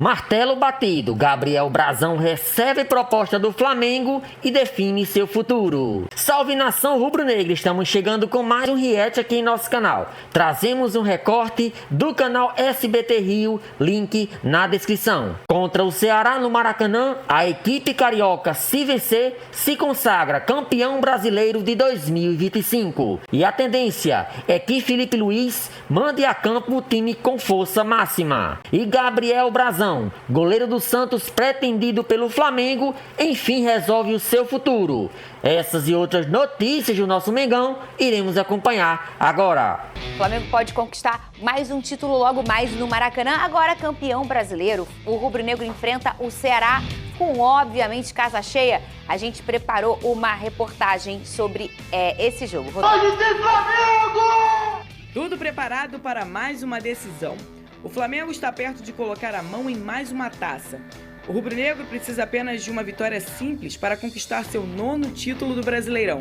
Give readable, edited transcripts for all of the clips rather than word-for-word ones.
Martelo batido, Gabriel Brazão recebe proposta do Flamengo e define seu futuro. Salve nação rubro-negra, estamos chegando com mais um react aqui em nosso canal. Trazemos um recorte do canal SBT Rio, link na descrição. Contra o Ceará no Maracanã, a equipe carioca, se vencer, se consagra campeão brasileiro de 2025. E a tendência é que Felipe Luiz mande a campo o time com força máxima. E Gabriel Brazão, goleiro do Santos pretendido pelo Flamengo, enfim resolve o seu futuro. Essas e outras notícias do nosso Mengão iremos acompanhar agora. O Flamengo pode conquistar mais um título logo mais no Maracanã, agora campeão brasileiro. O rubro-negro enfrenta o Ceará com, obviamente, casa cheia. A gente preparou uma reportagem sobre esse jogo. Hoje tem Flamengo! Tudo preparado para mais uma decisão. O Flamengo está perto de colocar a mão em mais uma taça. O rubro-negro precisa apenas de uma vitória simples para conquistar seu 9º título do Brasileirão.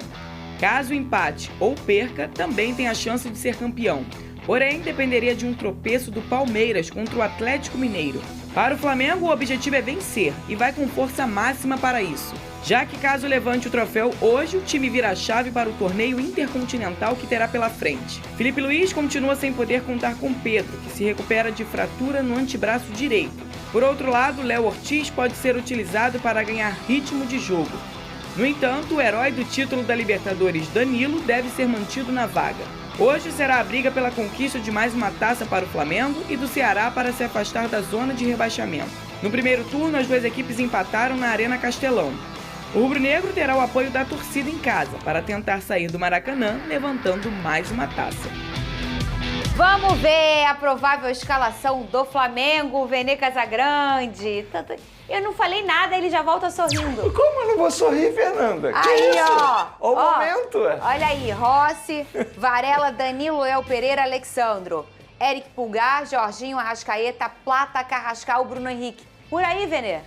Caso empate ou perca, também tem a chance de ser campeão. Porém, dependeria de um tropeço do Palmeiras contra o Atlético Mineiro. Para o Flamengo, o objetivo é vencer e vai com força máxima para isso. Já que caso levante o troféu hoje, o time vira a chave para o torneio intercontinental que terá pela frente. Felipe Luiz continua sem poder contar com Pedro, que se recupera de fratura no antebraço direito. Por outro lado, Léo Ortiz pode ser utilizado para ganhar ritmo de jogo. No entanto, o herói do título da Libertadores, Danilo, deve ser mantido na vaga. Hoje será a briga pela conquista de mais uma taça para o Flamengo e do Ceará para se afastar da zona de rebaixamento. No primeiro turno, as duas equipes empataram na Arena Castelão. O rubro-negro terá o apoio da torcida em casa para tentar sair do Maracanã levantando mais uma taça. Vamos ver a provável escalação do Flamengo, Vene Casagrande. Eu não falei nada, ele já volta sorrindo. Como eu não vou sorrir, Fernanda? Aí, que isso? ó. O momento. Olha aí, Rossi, Varela, Danilo, El Pereira, Alexandro, Eric Pulgar, Jorginho, Arrascaeta, Plata, Carrascal, Bruno Henrique. Por aí, Vene?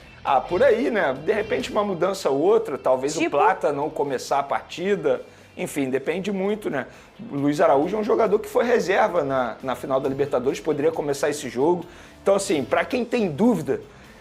Por aí, né? De repente uma mudança ou outra, talvez o Plata não começar a partida. Enfim, depende muito, né? O Luiz Araújo é um jogador que foi reserva na final da Libertadores, poderia começar esse jogo. Então, assim, para quem tem dúvida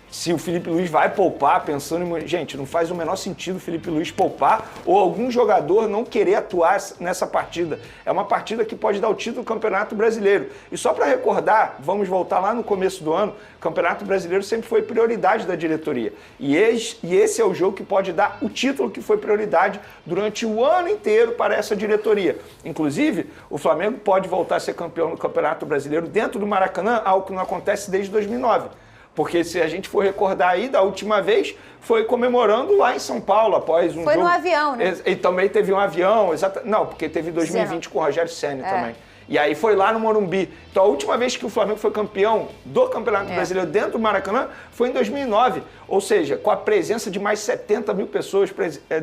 se o Felipe Luiz vai poupar, pensando em... Gente, não faz o menor sentido o Felipe Luiz poupar ou algum jogador não querer atuar nessa partida. É uma partida que pode dar o título do Campeonato Brasileiro. E só para recordar, vamos voltar lá no começo do ano, o Campeonato Brasileiro sempre foi prioridade da diretoria. E esse é o jogo que pode dar o título que foi prioridade durante o ano inteiro para essa diretoria. Inclusive, o Flamengo pode voltar a ser campeão no Campeonato Brasileiro dentro do Maracanã, algo que não acontece desde 2009. Porque se a gente for recordar aí, da última vez, foi comemorando lá em São Paulo, após um jogo... Foi no avião, né? E também teve um avião, Não, porque teve 2020 com o Rogério Ceni também. E aí foi lá no Morumbi. Então a última vez que o Flamengo foi campeão do Campeonato Brasileiro dentro do Maracanã foi em 2009. Ou seja, com a presença de mais 70 mil pessoas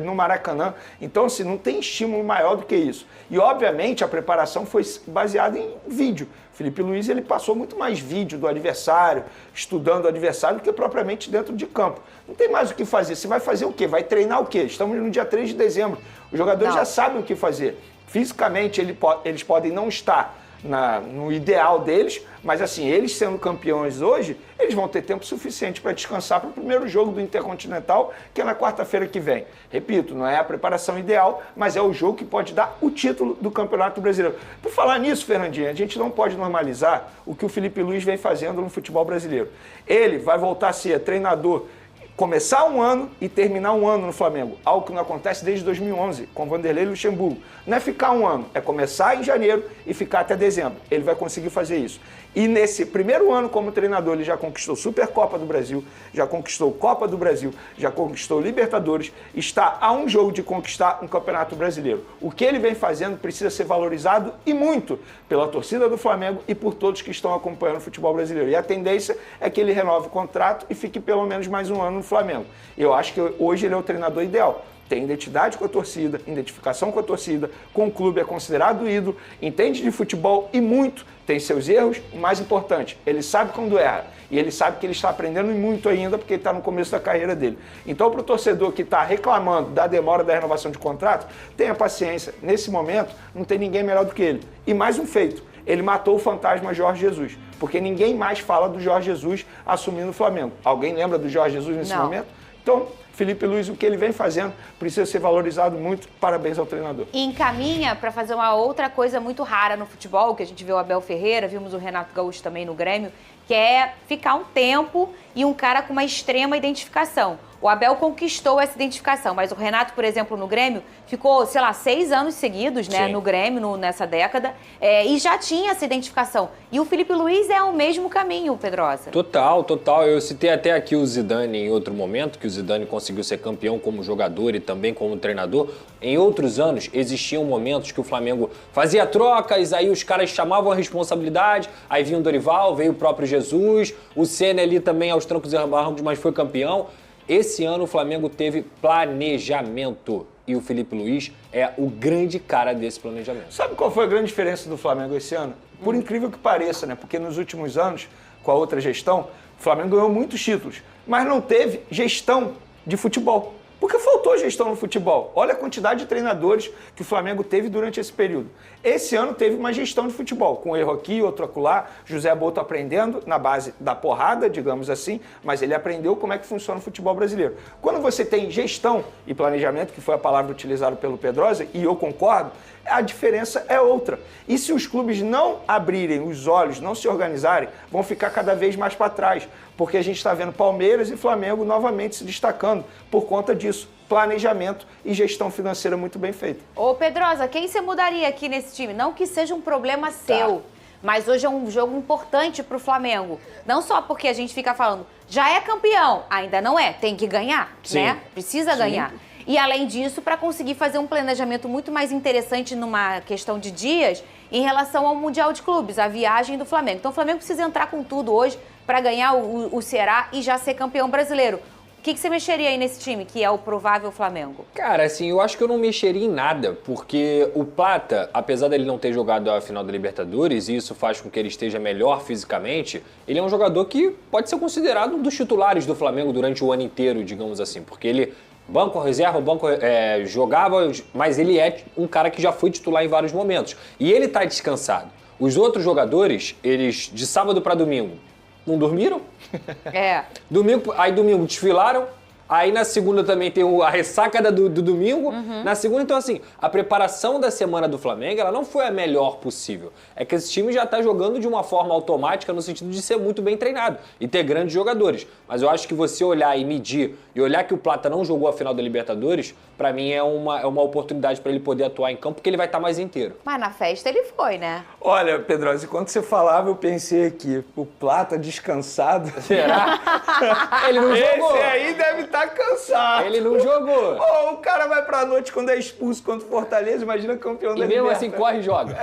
no Maracanã. Então, assim, não tem estímulo maior do que isso. E, obviamente, a preparação foi baseada em vídeo. Felipe Luiz, ele passou muito mais vídeo do adversário, estudando o adversário, do que propriamente dentro de campo. Não tem mais o que fazer. Você vai fazer o quê? Vai treinar o quê? Estamos no dia 3 de dezembro. Os jogadores já sabem o que fazer. Fisicamente, eles podem não estar no ideal deles, mas assim, eles sendo campeões hoje, eles vão ter tempo suficiente para descansar para o primeiro jogo do Intercontinental, que é na quarta-feira que vem. Repito, não é a preparação ideal, mas é o jogo que pode dar o título do Campeonato Brasileiro. Por falar nisso, Fernandinha, a gente não pode normalizar o que o Felipe Luiz vem fazendo no futebol brasileiro. Ele vai voltar a ser treinador, começar um ano e terminar um ano no Flamengo, algo que não acontece desde 2011, com Vanderlei Luxemburgo. Não é ficar um ano, é começar em janeiro e ficar até dezembro. Ele vai conseguir fazer isso. E nesse primeiro ano como treinador, ele já conquistou Supercopa do Brasil, já conquistou Copa do Brasil, já conquistou Libertadores, está a um jogo de conquistar um Campeonato Brasileiro. O que ele vem fazendo precisa ser valorizado e muito pela torcida do Flamengo e por todos que estão acompanhando o futebol brasileiro. E a tendência é que ele renove o contrato e fique pelo menos mais um ano no Flamengo. Eu acho que hoje ele é o treinador ideal. Tem identidade com a torcida, identificação com a torcida, com o clube, é considerado ídolo, entende de futebol e muito, tem seus erros, o mais importante, ele sabe quando erra. E ele sabe que ele está aprendendo muito ainda, porque ele está no começo da carreira dele. Então, para o torcedor que está reclamando da demora da renovação de contrato, tenha paciência. Nesse momento, não tem ninguém melhor do que ele. E mais um feito, ele matou o fantasma Jorge Jesus, porque ninguém mais fala do Jorge Jesus assumindo o Flamengo. Alguém lembra do Jorge Jesus nesse momento? Então, Felipe Luiz, o que ele vem fazendo precisa ser valorizado muito. Parabéns ao treinador. E encaminha para fazer uma outra coisa muito rara no futebol, que a gente viu o Abel Ferreira, vimos o Renato Gaúcho também no Grêmio, que é ficar um tempo e um cara com uma extrema identificação. O Abel conquistou essa identificação, mas o Renato, por exemplo, no Grêmio, ficou, 6 anos seguidos, né, no Grêmio, nessa década, e já tinha essa identificação. E o Felipe Luiz é o mesmo caminho, Pedrosa. Total. Eu citei até aqui o Zidane em outro momento, que o Zidane conseguiu ser campeão como jogador e também como treinador. Em outros anos, existiam momentos que o Flamengo fazia trocas, aí os caras chamavam a responsabilidade, aí vinha o Dorival, veio o próprio Jesus, o Senna ali também aos trancos e barrancos, mas foi campeão. Esse ano o Flamengo teve planejamento e o Felipe Luiz é o grande cara desse planejamento. Sabe qual foi a grande diferença do Flamengo esse ano? Por incrível que pareça, né? Porque nos últimos anos, com a outra gestão, o Flamengo ganhou muitos títulos, mas não teve gestão de futebol. Porque faltou gestão no futebol. Olha a quantidade de treinadores que o Flamengo teve durante esse período. Esse ano teve uma gestão de futebol, com um erro aqui, outro acolá, José Boto aprendendo na base da porrada, digamos assim, mas ele aprendeu como é que funciona o futebol brasileiro. Quando você tem gestão e planejamento, que foi a palavra utilizada pelo Pedrosa, e eu concordo, a diferença é outra. E se os clubes não abrirem os olhos, não se organizarem, vão ficar cada vez mais para trás, porque a gente está vendo Palmeiras e Flamengo novamente se destacando por conta disso. Planejamento e gestão financeira muito bem feita. Ô Pedrosa, quem você mudaria aqui nesse time? Não que seja um problema seu, mas hoje é um jogo importante pro Flamengo. Não só porque a gente fica falando, já é campeão, ainda não é, tem que ganhar, né? Precisa ganhar. E além disso, para conseguir fazer um planejamento muito mais interessante numa questão de dias em relação ao Mundial de Clubes, a viagem do Flamengo. Então o Flamengo precisa entrar com tudo hoje para ganhar o Ceará e já ser campeão brasileiro. O que você mexeria aí nesse time, que é o provável Flamengo? Cara, assim, eu acho que eu não mexeria em nada, porque o Plata, apesar dele não ter jogado a final da Libertadores, e isso faz com que ele esteja melhor fisicamente, ele é um jogador que pode ser considerado um dos titulares do Flamengo durante o ano inteiro, digamos assim, porque ele banco reserva, jogava, mas ele é um cara que já foi titular em vários momentos. E ele tá descansado. Os outros jogadores, eles de sábado para domingo, não dormiram? Domingo desfilaram. Aí na segunda também tem a ressaca do domingo. Na segunda, então assim, a preparação da semana do Flamengo, ela não foi a melhor possível. É que esse time já tá jogando de uma forma automática no sentido de ser muito bem treinado e ter grandes jogadores. Mas eu acho que você olhar e medir e olhar que o Plata não jogou a final da Libertadores, pra mim é uma oportunidade pra ele poder atuar em campo, porque ele vai estar mais inteiro. Mas na festa ele foi, né? Olha, Pedrosa, enquanto você falava, eu pensei aqui, o Plata descansado. Será? Ele não jogou. Esse aí deve estar cansado. Ele não jogou. O cara vai pra noite quando é expulso contra o Fortaleza, imagina campeão da E mesmo Libertadores. assim corre e joga.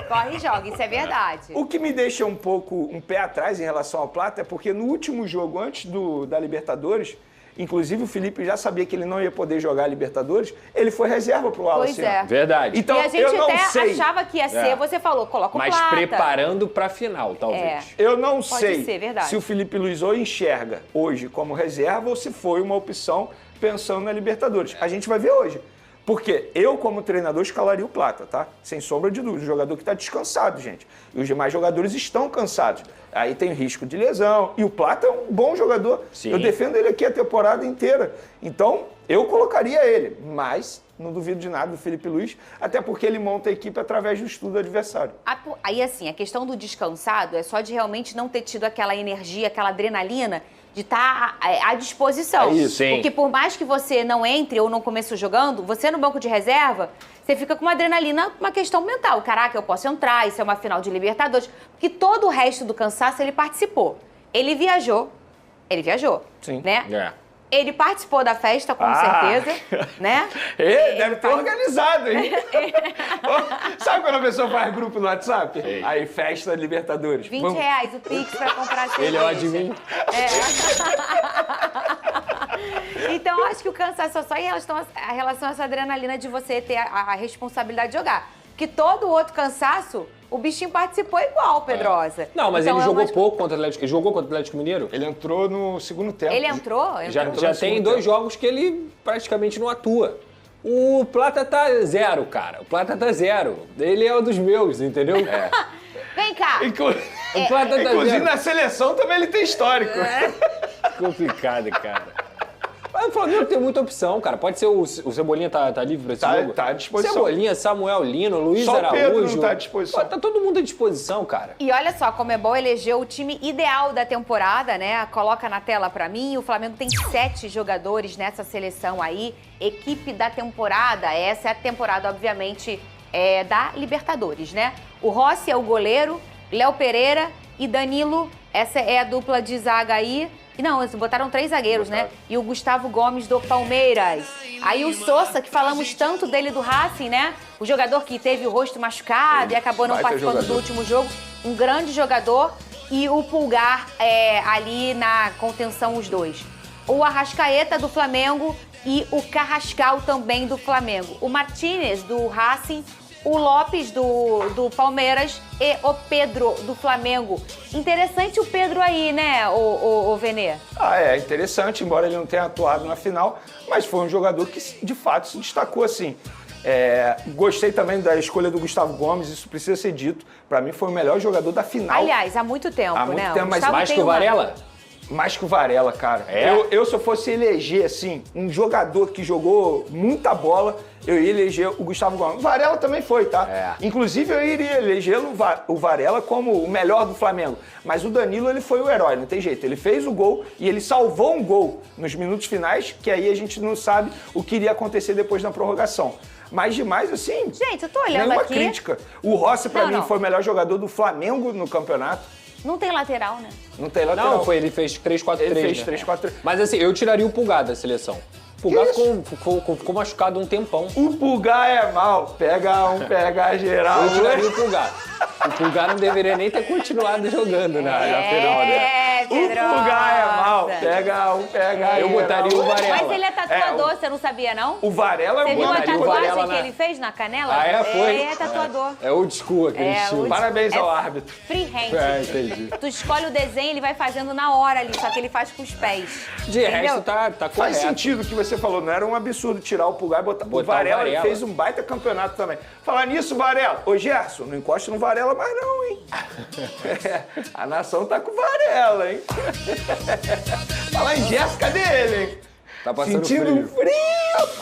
Corre e joga, isso é verdade. O que me deixa um pé atrás em relação ao Plata é porque no último jogo, antes da Libertadores, inclusive o Felipe já sabia que ele não ia poder jogar a Libertadores, ele foi reserva pro Wallace. Pois é. Verdade. Então, e a gente eu não até sei. achava que ia ser, você falou, coloca o Mas Plata. preparando pra final, talvez. Eu não Pode sei ser, verdade. se o Felipe Luiz ou enxerga hoje como reserva ou se foi uma opção pensando na Libertadores. A gente vai ver hoje. Porque eu, como treinador, escalaria o Plata, tá? Sem sombra de dúvida. O jogador que está descansado, gente. E os demais jogadores estão cansados. Aí tem risco de lesão. E o Plata é um bom jogador. Sim. Eu defendo ele aqui a temporada inteira. Então, eu colocaria ele. Mas não duvido de nada do Felipe Luiz, até porque ele monta a equipe através do estudo do adversário. Aí, assim, a questão do descansado é só de realmente não ter tido aquela energia, aquela adrenalina de estar à disposição. É isso, sim. Porque por mais que você não entre ou não comece jogando, você no banco de reserva, você fica com uma adrenalina, uma questão mental. Caraca, eu posso entrar, isso é uma final de Libertadores. Porque todo o resto do cansaço, ele participou. Ele viajou, Sim. né? É. Ele participou da festa, com certeza, né? Ele deve ter organizado, hein? Sabe quando a pessoa faz grupo no WhatsApp? Sei. Aí, festa Libertadores. R$20 o Pix pra comprar cerveja. Ele é o admin. Então, acho que o cansaço é só em relação a essa adrenalina de você ter a responsabilidade de jogar. Porque todo o outro cansaço, o bichinho participou igual, Pedrosa. Não, mas então, ele jogou pouco contra o Atlético. Ele jogou contra o Atlético Mineiro? Ele entrou no segundo tempo. Ele entrou? Já tem 2 jogos que ele praticamente não atua. O Plata tá 0, cara. O Plata tá 0. Ele é um dos meus, entendeu? Vem cá. O Plata tá Inclusive 0. na seleção também ele tem histórico. Complicado, cara. Mas o Flamengo tem muita opção, cara. Pode ser o Cebolinha tá livre pra esse jogo? Tá à disposição. Cebolinha, Samuel Lino, Luiz Só o Araújo. Pedro não tá à disposição. Pô, tá todo mundo à disposição, cara. E olha só, a Conmebol elegeu o time ideal da temporada, né? Coloca na tela pra mim. O Flamengo tem 7 jogadores nessa seleção aí. Equipe da temporada. Essa é a temporada, obviamente, da Libertadores, né? O Rossi é o goleiro, Léo Pereira e Danilo. Essa é a dupla de zaga aí. Não, eles botaram 3 zagueiros, né? E o Gustavo Gomes do Palmeiras. Aí o Sousa, que falamos tanto dele do Racing, né? O jogador que teve o rosto machucado e acabou não participando do último jogo. Um grande jogador. E o Pulgar ali na contenção, os dois. O Arrascaeta do Flamengo e o Carrascal também do Flamengo. O Martínez do Racing, o Lopes do Palmeiras e o Pedro do Flamengo. Interessante o Pedro aí, né, o Venê? É interessante, embora ele não tenha atuado na final, mas foi um jogador que de fato se destacou assim. Gostei também da escolha do Gustavo Gomes, isso precisa ser dito. Pra mim foi o melhor jogador da final. Aliás, há muito tempo, Há muito né? tempo, mas Gustavo Mais tem que o uma- Varela? Mais que o Varela, cara. Eu, se eu fosse eleger, assim, um jogador que jogou muita bola, eu ia eleger o Gustavo Gomes. O Varela também foi, tá? Inclusive, eu iria eleger o Varela como o melhor do Flamengo. Mas o Danilo, ele foi o herói, não tem jeito. Ele fez o gol e ele salvou um gol nos minutos finais, que aí a gente não sabe o que iria acontecer depois na prorrogação. Mas demais, assim... Gente, eu tô olhando nenhuma aqui. crítica. O Rossi, pra Não. mim, foi o melhor jogador do Flamengo no campeonato. Não tem lateral, né? Não tem lateral. Não, ele fez 3-4-3. Ele fez né? 3-4-3. Mas assim, eu tiraria o Pulgar da seleção. O Pulgar ficou machucado um tempão. O Pulgar é mal. Pega um, pega geral. Eu tiraria o Pulgar. O Pulgar não deveria nem ter continuado jogando na final, né? O Pedro. Pulgar é mal. Pega um, pega Eu geral. botaria o Varela. Mas ele é tatuador, você não sabia, não? O Varela Você é viu a muito botaria o bom. Varela tatuagem que na- ele fez na canela? Ah, é? Foi? É tatuador. É old school aquele estilo. old- Parabéns ao árbitro. Freehand. Entendi. Tu escolhe o desenho, ele vai fazendo na hora ali, só que ele faz com os pés. De Entendeu? resto, tá correto. Faz sentido o que você falou, não era um absurdo tirar o Pulgar e botar o Botar o Varela. Ele Varela. fez um baita campeonato também. Falar nisso, Varela. Ô, Gerson, não encosta no Varela mais não, hein? A nação tá com o Varela, hein? Falar em Gerson, cadê ele, hein? Tá passando Sentindo frio.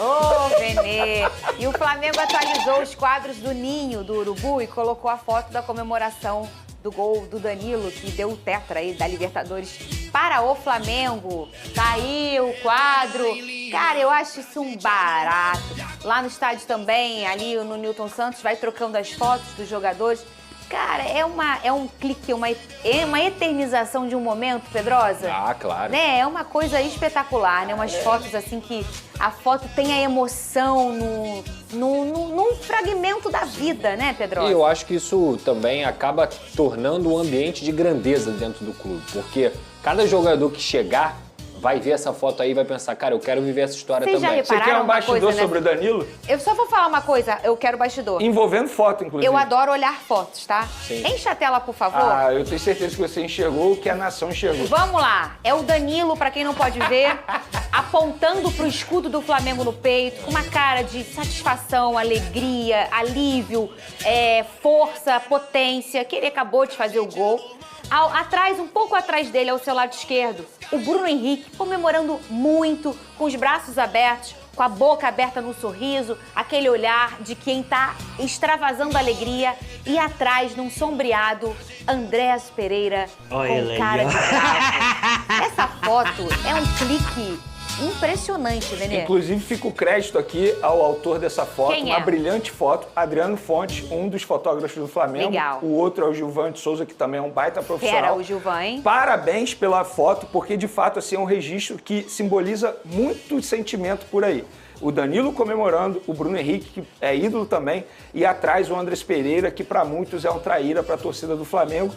Ô, Venê! E o Flamengo atualizou os quadros do Ninho do Urubu e colocou a foto da comemoração do gol do Danilo, que deu o tetra aí da Libertadores para o Flamengo. Tá aí o quadro. Cara, eu acho isso um barato. Lá no estádio também, ali no Newton Santos, vai trocando as fotos dos jogadores. Cara, é um clique, é uma eternização de um momento, Pedrosa. Ah, claro. Né? É uma coisa espetacular, né? Umas fotos assim que a foto tem a emoção num fragmento da vida, né, Pedrosa? E eu acho que isso também acaba tornando um ambiente de grandeza dentro do clube, porque cada jogador que chegar vai ver essa foto aí e vai pensar, cara, eu quero viver essa história Vocês já também. Você quer Pararam um uma bastidor coisa, né? sobre o Danilo? Eu só vou falar uma coisa, eu quero bastidor. Envolvendo foto, inclusive. Eu adoro olhar fotos, tá? Sim. Enche a tela, por favor. Ah, eu tenho certeza que você enxergou o que a nação enxergou. Vamos lá, é o Danilo, pra quem não pode ver, apontando pro escudo do Flamengo no peito, com uma cara de satisfação, alegria, alívio, força, potência, que ele acabou de fazer o gol. Atrás, um pouco atrás dele, ao seu lado esquerdo, o Bruno Henrique comemorando muito, com os braços abertos, com a boca aberta no sorriso, aquele olhar de quem tá extravasando alegria. E atrás, num sombreado, Andréas Pereira Olha com ele cara aí, ó. de bravo. Essa foto é um clique impressionante, Venê. Inclusive, fica o crédito aqui ao autor dessa foto. Quem Uma é? brilhante foto. Adriano Fontes, um dos fotógrafos do Flamengo. Legal. O outro é o Gilvan de Souza, que também é um baita profissional. Fera, o Gilvan, hein? Parabéns pela foto, porque de fato assim, é um registro que simboliza muito sentimento por aí. O Danilo comemorando, o Bruno Henrique, que é ídolo também, e atrás o Andrés Pereira, que para muitos é um traíra para a torcida do Flamengo.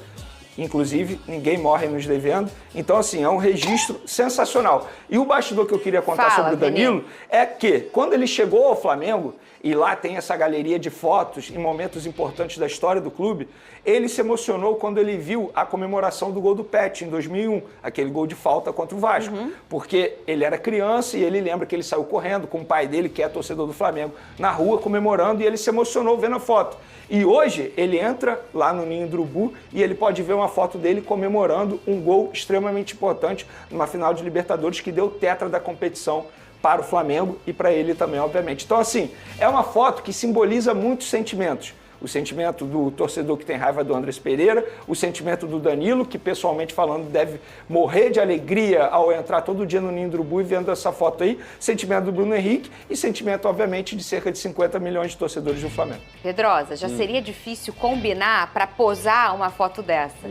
Inclusive, ninguém morre nos devendo. Então, assim, é um registro sensacional. E o bastidor que eu queria contar sobre o Danilo é que, quando ele chegou ao Flamengo, e lá tem essa galeria de fotos em momentos importantes da história do clube, ele se emocionou quando ele viu a comemoração do gol do Pet em 2001, aquele gol de falta contra o Vasco. Porque ele era criança e ele lembra que ele saiu correndo com o pai dele, que é torcedor do Flamengo, na rua comemorando, e ele se emocionou vendo a foto. E hoje ele entra lá no Ninho do Urubu e ele pode ver uma foto dele comemorando um gol extremamente importante numa final de Libertadores que deu tetra da competição para o Flamengo e para ele também, obviamente. Então, assim, é uma foto que simboliza muitos sentimentos. O sentimento do torcedor que tem raiva do Andrés Pereira, o sentimento do Danilo, que pessoalmente falando deve morrer de alegria ao entrar todo dia no Ninho do Urubu e vendo essa foto aí, sentimento do Bruno Henrique e sentimento, obviamente, de cerca de 50 milhões de torcedores do Flamengo. Pedrosa, já seria difícil combinar para posar uma foto dessa.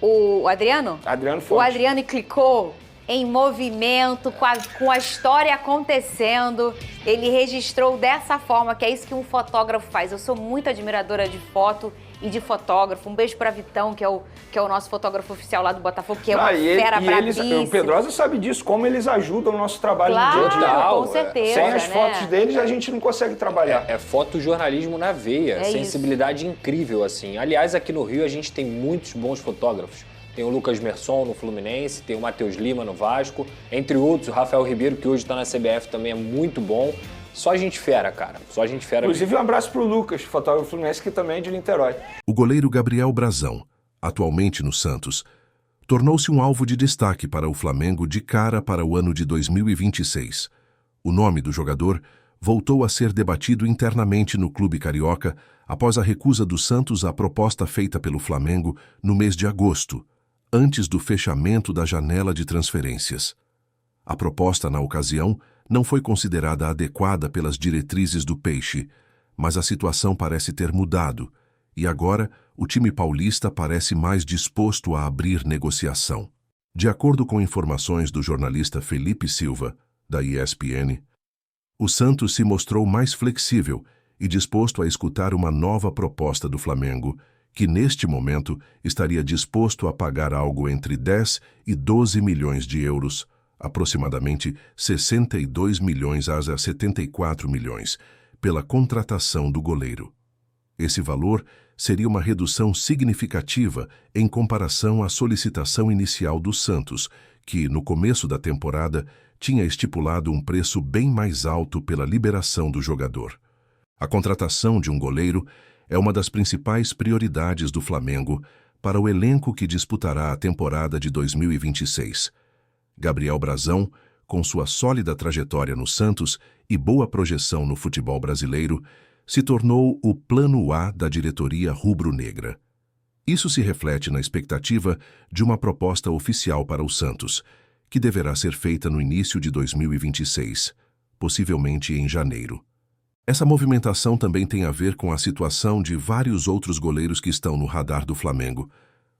O Adriano? Adriano Fontes. O Adriano clicou em movimento, com a história acontecendo. Ele registrou dessa forma, que é isso que um fotógrafo faz. Eu sou muito admiradora de foto e de fotógrafo. Um beijo para Vitão, que é o nosso fotógrafo oficial lá do Botafogo, que é uma fera bravíssima. O Pedrosa sabe disso, como eles ajudam o nosso trabalho no dia a dia. Com certeza. Sem as fotos deles, a gente não consegue trabalhar. É fotojornalismo na veia, sensibilidade incrível, assim. Aliás, aqui no Rio a gente tem muitos bons fotógrafos. Tem o Lucas Merson no Fluminense, tem o Matheus Lima no Vasco, entre outros, o Rafael Ribeiro, que hoje está na CBF, também é muito bom. Só gente fera, cara. Só gente fera. Inclusive, um abraço pro Lucas, fotógrafo Fluminense, que também é de Niterói. O goleiro Gabriel Brazão, atualmente no Santos, tornou-se um alvo de destaque para o Flamengo de cara para o ano de 2026. O nome do jogador voltou a ser debatido internamente no clube carioca após a recusa do Santos à proposta feita pelo Flamengo no mês de agosto, antes do fechamento da janela de transferências. A proposta, na ocasião, não foi considerada adequada pelas diretrizes do Peixe, mas a situação parece ter mudado, e agora o time paulista parece mais disposto a abrir negociação. De acordo com informações do jornalista Felipe Silva, da ESPN, o Santos se mostrou mais flexível e disposto a escutar uma nova proposta do Flamengo, que neste momento estaria disposto a pagar algo entre 10 e 12 milhões de euros, aproximadamente 62 milhões a 74 milhões, pela contratação do goleiro. Esse valor seria uma redução significativa em comparação à solicitação inicial do Santos, que, no começo da temporada, tinha estipulado um preço bem mais alto pela liberação do jogador. A contratação de um goleiro é uma das principais prioridades do Flamengo para o elenco que disputará a temporada de 2026. Gabriel Brazão, com sua sólida trajetória no Santos e boa projeção no futebol brasileiro, se tornou o plano A da diretoria rubro-negra. Isso se reflete na expectativa de uma proposta oficial para o Santos, que deverá ser feita no início de 2026, possivelmente em janeiro. Essa movimentação também tem a ver com a situação de vários outros goleiros que estão no radar do Flamengo,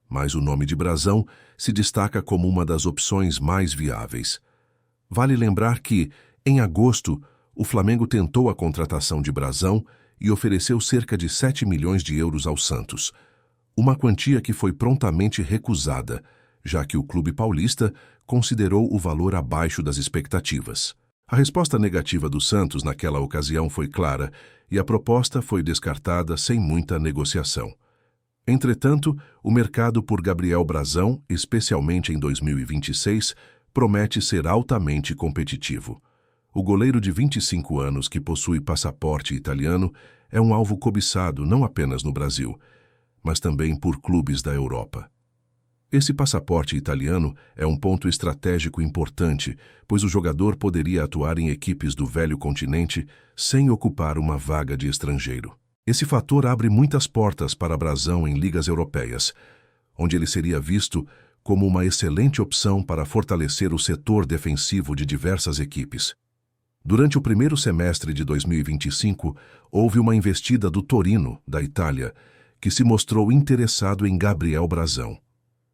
mas o nome de Brazão se destaca como uma das opções mais viáveis. Vale lembrar que, em agosto, o Flamengo tentou a contratação de Brazão e ofereceu cerca de 7 milhões de euros ao Santos, uma quantia que foi prontamente recusada, já que o clube paulista considerou o valor abaixo das expectativas. A resposta negativa do Santos naquela ocasião foi clara e a proposta foi descartada sem muita negociação. Entretanto, o mercado por Gabriel Brazão, especialmente em 2026, promete ser altamente competitivo. O goleiro de 25 anos que possui passaporte italiano é um alvo cobiçado não apenas no Brasil, mas também por clubes da Europa. Esse passaporte italiano é um ponto estratégico importante, pois o jogador poderia atuar em equipes do velho continente sem ocupar uma vaga de estrangeiro. Esse fator abre muitas portas para Brazão em ligas europeias, onde ele seria visto como uma excelente opção para fortalecer o setor defensivo de diversas equipes. Durante o primeiro semestre de 2025, houve uma investida do Torino, da Itália, que se mostrou interessado em Gabriel Brazão.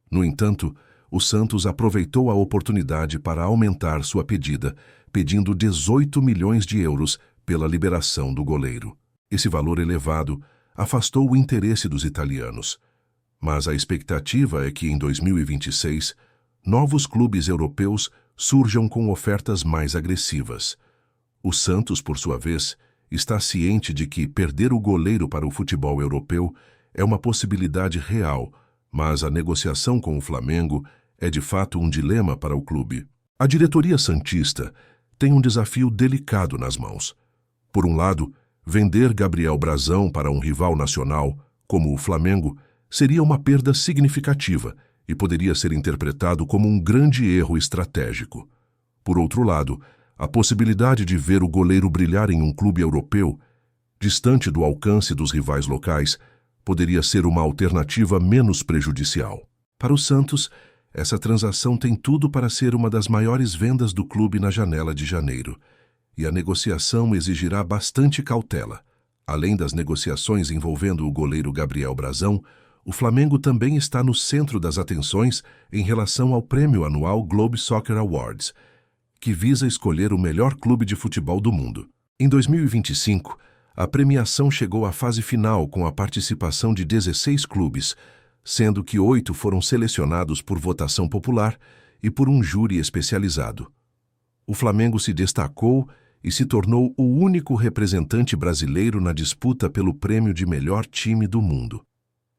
No entanto, o Santos aproveitou a oportunidade para aumentar sua pedida, pedindo 18 milhões de euros pela liberação do goleiro. Esse valor elevado afastou o interesse dos italianos, mas a expectativa é que em 2026 novos clubes europeus surjam com ofertas mais agressivas. O Santos, por sua vez, está ciente de que perder o goleiro para o futebol europeu é uma possibilidade real, mas a negociação com o Flamengo é de fato um dilema para o clube. A diretoria santista tem um desafio delicado nas mãos. Por um lado, vender Gabriel Brazão para um rival nacional, como o Flamengo, seria uma perda significativa e poderia ser interpretado como um grande erro estratégico. Por outro lado, a possibilidade de ver o goleiro brilhar em um clube europeu, distante do alcance dos rivais locais, poderia ser uma alternativa menos prejudicial. Para o Santos, essa transação tem tudo para ser uma das maiores vendas do clube na janela de janeiro, e a negociação exigirá bastante cautela. Além das negociações envolvendo o goleiro Gabriel Brazão, o Flamengo também está no centro das atenções em relação ao prêmio anual Globe Soccer Awards, que visa escolher o melhor clube de futebol do mundo. Em 2025, a premiação chegou à fase final com a participação de 16 clubes, sendo que 8 foram selecionados por votação popular e por um júri especializado. O Flamengo se destacou e se tornou o único representante brasileiro na disputa pelo prêmio de melhor time do mundo.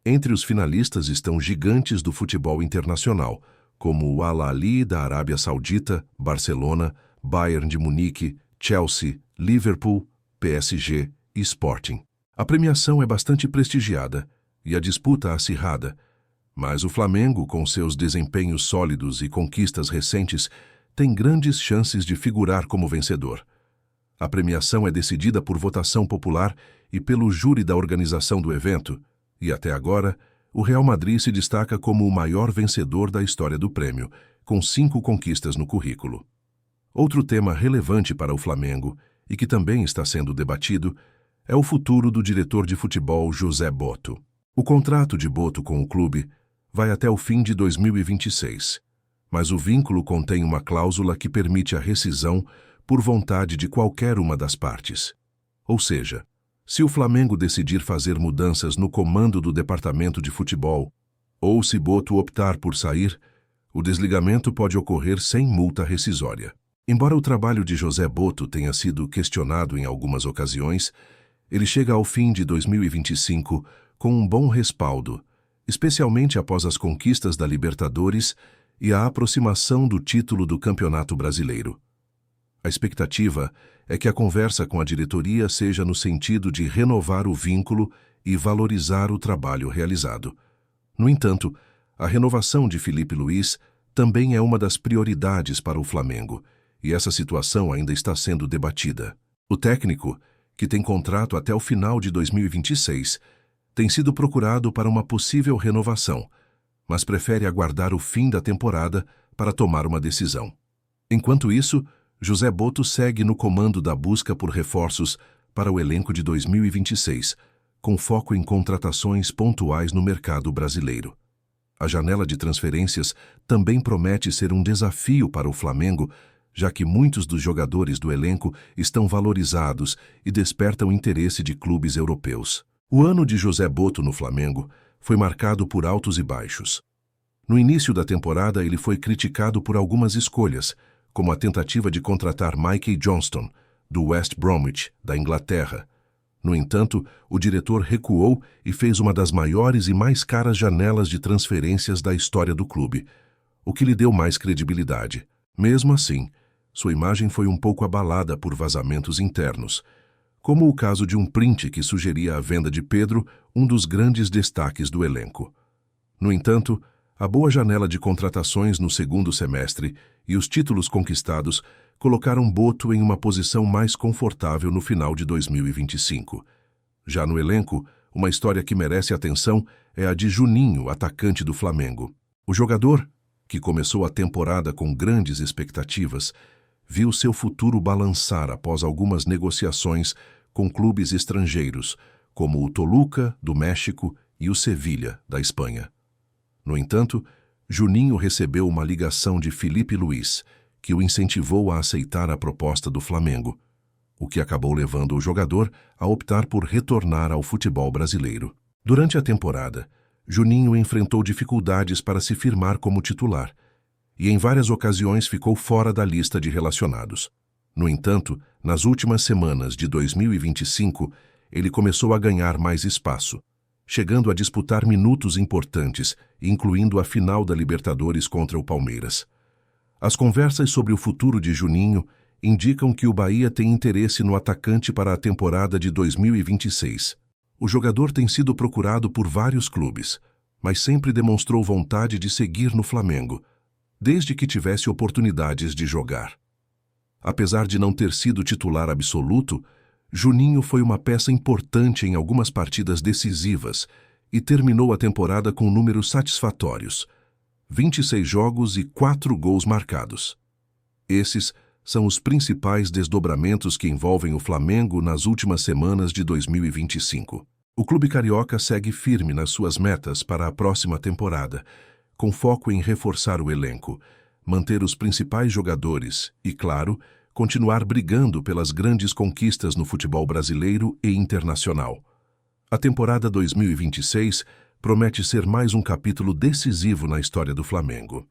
Entre os finalistas estão gigantes do futebol internacional, como o Al Ahly da Arábia Saudita, Barcelona, Bayern de Munique, Chelsea, Liverpool, PSG e Sporting. A premiação é bastante prestigiada e a disputa acirrada, mas o Flamengo, com seus desempenhos sólidos e conquistas recentes, tem grandes chances de figurar como vencedor. A premiação é decidida por votação popular e pelo júri da organização do evento, e até agora, o Real Madrid se destaca como o maior vencedor da história do prêmio, com 5 conquistas no currículo. Outro tema relevante para o Flamengo, e que também está sendo debatido, é o futuro do diretor de futebol José Botto. O contrato de Botto com o clube vai até o fim de 2026, mas o vínculo contém uma cláusula que permite a rescisão por vontade de qualquer uma das partes. Ou seja, se o Flamengo decidir fazer mudanças no comando do departamento de futebol, ou se Botto optar por sair, o desligamento pode ocorrer sem multa rescisória. Embora o trabalho de José Botto tenha sido questionado em algumas ocasiões, ele chega ao fim de 2025 com um bom respaldo, especialmente após as conquistas da Libertadores e a aproximação do título do Campeonato Brasileiro. A expectativa é que a conversa com a diretoria seja no sentido de renovar o vínculo e valorizar o trabalho realizado. No entanto, a renovação de Filipe Luís também é uma das prioridades para o Flamengo, e essa situação ainda está sendo debatida. O técnico, que tem contrato até o final de 2026, tem sido procurado para uma possível renovação, mas prefere aguardar o fim da temporada para tomar uma decisão. Enquanto isso, José Botto segue no comando da busca por reforços para o elenco de 2026, com foco em contratações pontuais no mercado brasileiro. A janela de transferências também promete ser um desafio para o Flamengo, já que muitos dos jogadores do elenco estão valorizados e despertam interesse de clubes europeus. O ano de José Botto no Flamengo foi marcado por altos e baixos. No início da temporada, ele foi criticado por algumas escolhas, como a tentativa de contratar Mikey Johnston, do West Bromwich, da Inglaterra. No entanto, o diretor recuou e fez uma das maiores e mais caras janelas de transferências da história do clube, o que lhe deu mais credibilidade. Mesmo assim, sua imagem foi um pouco abalada por vazamentos internos, como o caso de um print que sugeria a venda de Pedro, um dos grandes destaques do elenco. No entanto, a boa janela de contratações no segundo semestre e os títulos conquistados colocaram Botto em uma posição mais confortável no final de 2025. Já no elenco, uma história que merece atenção é a de Juninho, atacante do Flamengo. O jogador, que começou a temporada com grandes expectativas, viu seu futuro balançar após algumas negociações com clubes estrangeiros, como o Toluca, do México, e o Sevilha, da Espanha. No entanto, Juninho recebeu uma ligação de Filipe Luís, que o incentivou a aceitar a proposta do Flamengo, o que acabou levando o jogador a optar por retornar ao futebol brasileiro. Durante a temporada, Juninho enfrentou dificuldades para se firmar como titular e em várias ocasiões ficou fora da lista de relacionados. No entanto, nas últimas semanas de 2025, ele começou a ganhar mais espaço, chegando a disputar minutos importantes, incluindo a final da Libertadores contra o Palmeiras. As conversas sobre o futuro de Juninho indicam que o Bahia tem interesse no atacante para a temporada de 2026. O jogador tem sido procurado por vários clubes, mas sempre demonstrou vontade de seguir no Flamengo, desde que tivesse oportunidades de jogar. Apesar de não ter sido titular absoluto, Juninho foi uma peça importante em algumas partidas decisivas e terminou a temporada com números satisfatórios: 26 jogos e 4 gols marcados. Esses são os principais desdobramentos que envolvem o Flamengo nas últimas semanas de 2025. O clube carioca segue firme nas suas metas para a próxima temporada, com foco em reforçar o elenco, manter os principais jogadores e, claro, continuar brigando pelas grandes conquistas no futebol brasileiro e internacional. A temporada 2026 promete ser mais um capítulo decisivo na história do Flamengo.